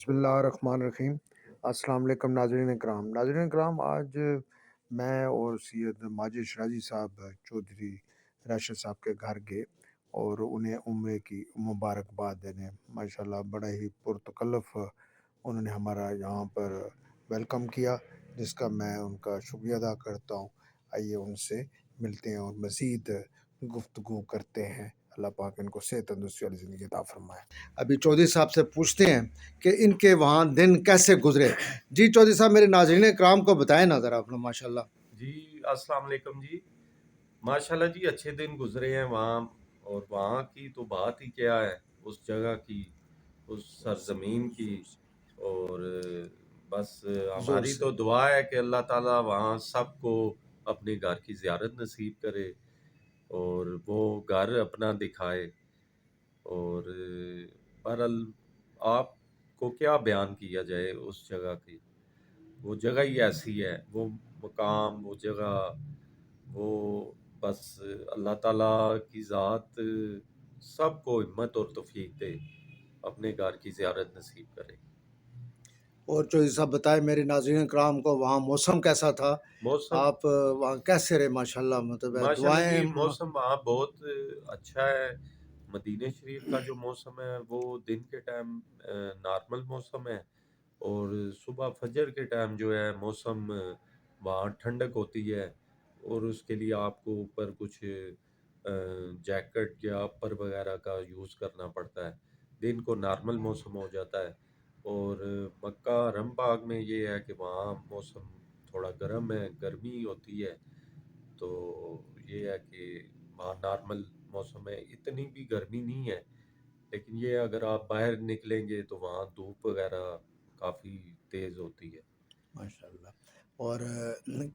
بسم اللہ الرحمن الرحیم۔ السلام علیکم ناظرین کرام، آج میں اور سید ماجد شرازی صاحب چودھری راشد صاحب کے گھر گئے اور انہیں عمرے کی مبارکباد دینے ماشاءاللہ بڑا ہی پرتکلف انہوں نے ہمارا یہاں پر ویلکم کیا، جس کا میں ان کا شکریہ ادا کرتا ہوں۔ آئیے ان سے ملتے ہیں اور مزید گفتگو کرتے ہیں۔ اللہ پاک ان کو صحت تندرستی والی زندگی عطا فرمائے۔ ابھی چودھری صاحب سے پوچھتے ہیں کہ ان کے وہاں دن کیسے گزرے۔ جی چودھری صاحب، میرے ناظرین کرام کو بتائیں نا ذرا اپنا ماشاءاللہ۔ جی السلام علیکم جی، ماشاءاللہ جی اچھے دن گزرے ہیں وہاں، اور وہاں کی تو بات ہی کیا ہے، اس جگہ کی، اس سرزمین کی، اور بس ہماری تو دعا ہے کہ اللہ تعالیٰ وہاں سب کو اپنے گھر کی زیارت نصیب کرے اور وہ گھر اپنا دکھائے۔ اور بہرحال آپ کو کیا بیان کیا جائے اس جگہ کی، وہ جگہ ہی ایسی ہے، وہ مقام، وہ جگہ، وہ بس اللہ تعالیٰ کی ذات سب کو ہمت اور توفیق دے، اپنے گھر کی زیارت نصیب کرے۔ اور چودھری صاحب بتائیں میرے ناظرین کرام کو وہاں موسم کیسا تھا؟ موسم آپ وہاں کیسے رہے؟ ماشاءاللہ مطلب ماشاءاللہ دعائیں۔ جی موسم وہاں بہت اچھا ہے۔ مدینہ شریف کا جو موسم ہے وہ دن کے ٹائم نارمل موسم ہے، اور صبح فجر کے ٹائم جو ہے موسم وہاں ٹھنڈک ہوتی ہے، اور اس کے لیے آپ کو اوپر کچھ جیکٹ یا اپر وغیرہ کا یوز کرنا پڑتا ہے۔ دن کو نارمل موسم ہو جاتا ہے، اور مکہ حرم پاک میں یہ ہے کہ وہاں موسم تھوڑا گرم ہے، گرمی ہوتی ہے، تو یہ ہے کہ وہاں نارمل موسم ہے، اتنی بھی گرمی نہیں ہے، لیکن یہ اگر آپ باہر نکلیں گے تو وہاں دھوپ وغیرہ کافی تیز ہوتی ہے۔ ماشاءاللہ۔ اور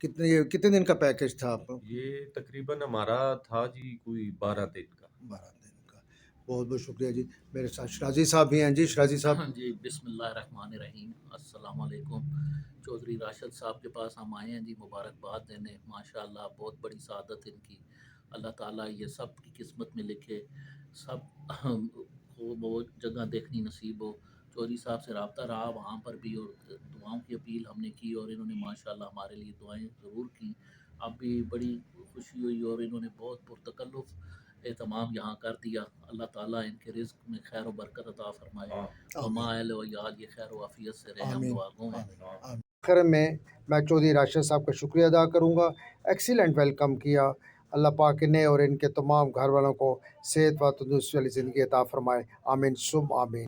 کتنے دن کا پیکج تھا آپ کو؟ یہ تقریباً ہمارا تھا جی کوئی 12 دن کا۔ 12 دن کا۔ بہت بہت شکریہ جی۔ میرے ساتھ شرازی صاحب بھی ہیں۔ جی شرازی صاحب۔ جی بسم اللہ الرحمن الرحیم، السلام علیکم۔ چودھری راشد صاحب کے پاس ہم آئے ہیں جی مبارکباد دینے، ماشاءاللہ بہت بڑی سعادت ان کی، اللہ تعالیٰ یہ سب کی قسمت میں لکھے، سب کو وہ جگہ دیکھنی نصیب ہو۔ چودھری صاحب سے رابطہ رہا وہاں پر بھی، اور دعاؤں کی اپیل ہم نے کی، اور انہوں نے ماشاءاللہ ہمارے لیے دعائیں ضرور کی۔ اب بھی بڑی خوشی ہوئی، اور انہوں نے بہت پرتکلف اہتمام یہاں کر دیا۔ اللہ تعالیٰ ان کے رزق میں خیر و برکت عطا فرمائے، وما اہل و عیال یہ خیر و عافیت سے رہیں، ہم دعا گو ہیں۔ آخر میں چودھری راشد صاحب کا شکریہ ادا کروں گا۔ ایکسیلنٹ ویلکم کیا۔ اللہ پاک انہیں اور ان کے تمام گھر والوں کو صحت و تندرستی والی زندگی عطا فرمائے، آمین ثم آمین۔